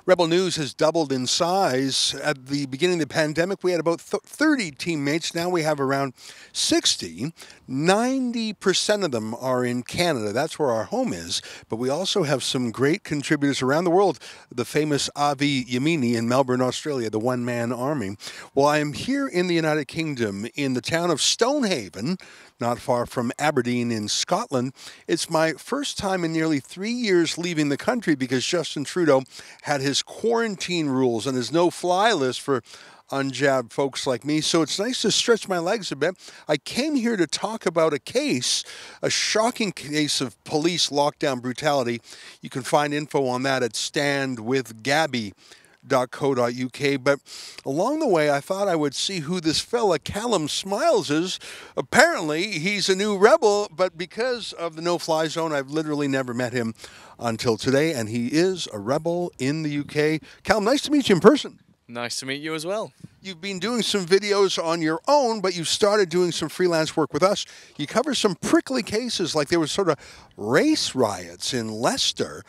Rebel News has doubled in size. At the beginning of the pandemic, we had about 30 teammates. Now we have around 60. 90% of them are in Canada. That's where our home is. But we also have some great contributors around the world. The famous Avi Yamini in Melbourne, Australia, the one-man army. Well, I am here in the United Kingdom in the town of Stonehaven, not far from Aberdeen in Scotland. It's my first time in nearly 3 years leaving the country because Justin Trudeau had his quarantine rules and his no-fly list for unjabbed folks like me. So it's nice to stretch my legs a bit. I came here to talk about a case, a shocking case of police lockdown brutality. You can find info on that at standwithgabby.co.uk. But along the way, I thought I would see who this fella Callum Smiles is. Apparently, he's a new rebel, but because of the no-fly zone, I've literally never met him until today, and he is a rebel in the UK. Callum, nice to meet you in person. Nice to meet you as well. You've been doing some videos on your own, but you started doing some freelance work with us. You cover some prickly cases, like there was sort of race riots in Leicester.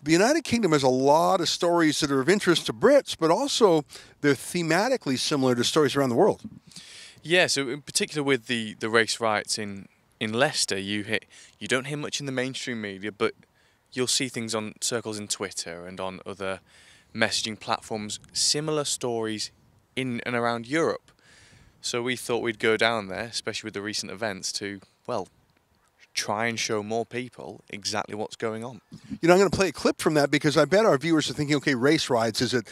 The United Kingdom has a lot of stories that are of interest to Brits, but also they're thematically similar to stories around the world. Yeah, so in particular with the race riots in Leicester, you don't hear much in the mainstream media, but you'll see things on circles in Twitter and on other messaging platforms, similar stories in and around Europe. So we thought we'd go down there, especially with the recent events, to, well, try and show more people exactly what's going on. You know, I'm going to play a clip from that because I bet our viewers are thinking, okay, race riots, is it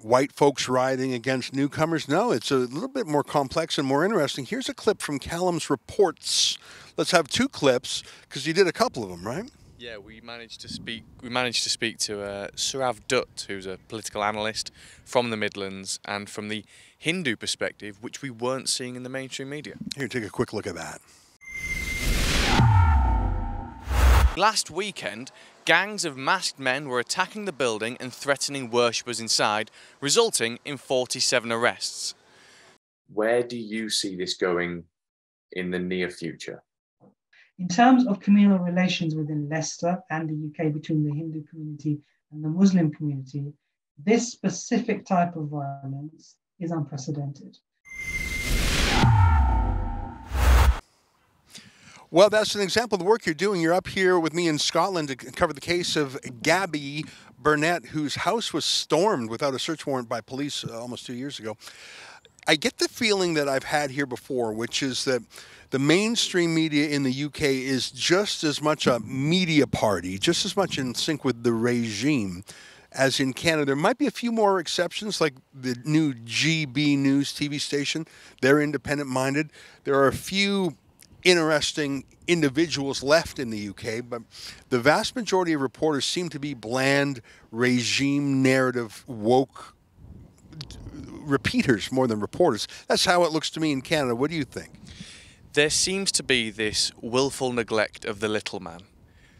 white folks rioting against newcomers? No, it's a little bit more complex and more interesting. Here's a clip from Callum's reports. Let's have two clips because you did a couple of them, right? Yeah, we managed to speak to Surav Dutt, who's a political analyst from the Midlands and from the Hindu perspective, which we weren't seeing in the mainstream media. Here, take a quick look at that. Last weekend, gangs of masked men were attacking the building and threatening worshippers inside, resulting in 47 arrests. Where do you see this going in the near future? In terms of communal relations within Leicester and the UK between the Hindu community and the Muslim community, this specific type of violence is unprecedented. Well, that's an example of the work you're doing. You're up here with me in Scotland to cover the case of Gabby Burnett, whose house was stormed without a search warrant by police almost 2 years ago. I get the feeling that I've had here before, which is that the mainstream media in the UK is just as much a media party, just as much in sync with the regime as in Canada. There might be a few more exceptions, like the new GB News TV station. They're independent-minded. There are a few interesting individuals left in the UK, but the vast majority of reporters seem to be bland, regime narrative, woke repeaters more than reporters. That's how it looks to me in Canada. What do you think? There seems to be this willful neglect of the little man.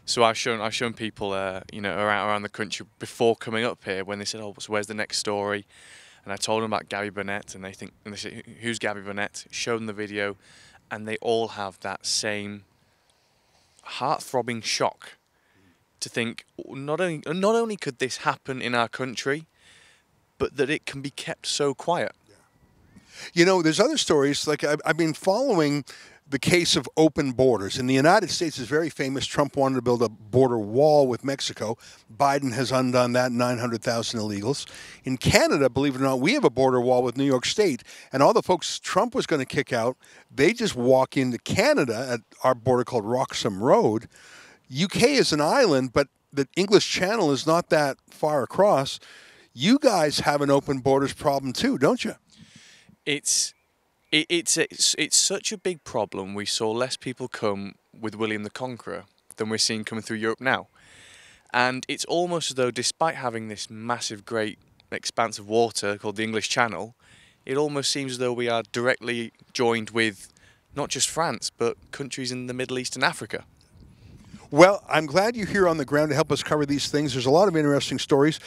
So I've shown people, around the country before coming up here when they said, "Oh, so where's the next story?" And I told them about Gabby Burnett, and they say, "Who's Gabby Burnett?" Showed them the video, and they all have that same heart-throbbing shock to think not only could this happen in our country, but that it can be kept so quiet. You know, there's other stories, like I've been following the case of open borders. In the United States, it's very famous. Trump wanted to build a border wall with Mexico. Biden has undone that, 900,000 illegals. In Canada, believe it or not, we have a border wall with New York State. And all the folks Trump was going to kick out, they just walk into Canada at our border called Wroxham Road. UK is an island, but the English Channel is not that far across. You guys have an open borders problem too, don't you? It's such a big problem. We saw less people come with William the Conqueror than we're seeing coming through Europe now. And it's almost as though, despite having this massive, great expanse of water called the English Channel, it almost seems as though we are directly joined with not just France, but countries in the Middle East and Africa. Well, I'm glad you're here on the ground to help us cover these things. There's a lot of interesting stories.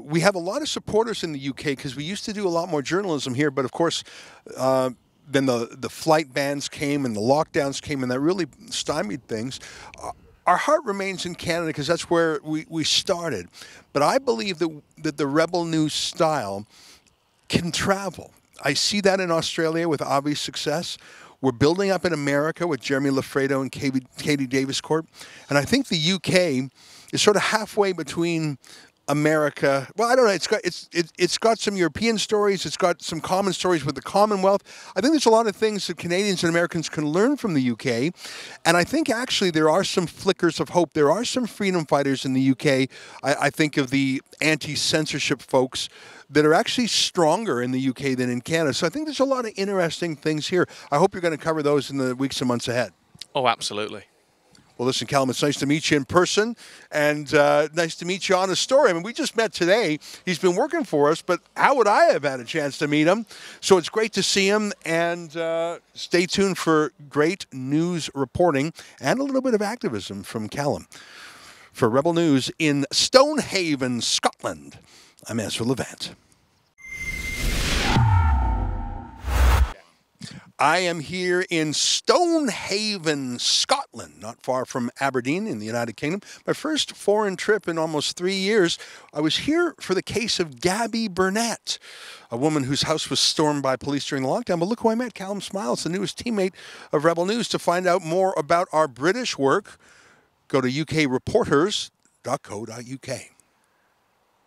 We have a lot of supporters in the UK because we used to do a lot more journalism here, but of course, then the flight bans came and the lockdowns came, and that really stymied things. our heart remains in Canada because that's where we started. But I believe that the Rebel News style can travel. I see that in Australia with obvious success. We're building up in America with Jeremy Lafredo and Katie Daviscourt. And I think the UK is sort of halfway between America. Well, I don't know. It's got some European stories. It's got some common stories with the Commonwealth. I think there's a lot of things that Canadians and Americans can learn from the UK. And I think actually there are some flickers of hope. There are some freedom fighters in the UK. I think of the anti-censorship folks that are actually stronger in the UK than in Canada. So I think there's a lot of interesting things here. I hope you're going to cover those in the weeks and months ahead. Oh, absolutely. Well, listen, Callum, it's nice to meet you in person, and nice to meet you on a story. I mean, we just met today. He's been working for us, but how would I have had a chance to meet him? So it's great to see him, and stay tuned for great news reporting and a little bit of activism from Callum. For Rebel News in Stonehaven, Scotland, I'm Ezra Levant. I am here in Stonehaven, Scotland, not far from Aberdeen in the United Kingdom. My first foreign trip in almost 3 years. I was here for the case of Gabby Burnett, a woman whose house was stormed by police during the lockdown. But look who I met, Callum Smiles, the newest teammate of Rebel News. To find out more about our British work, go to ukreporters.co.uk.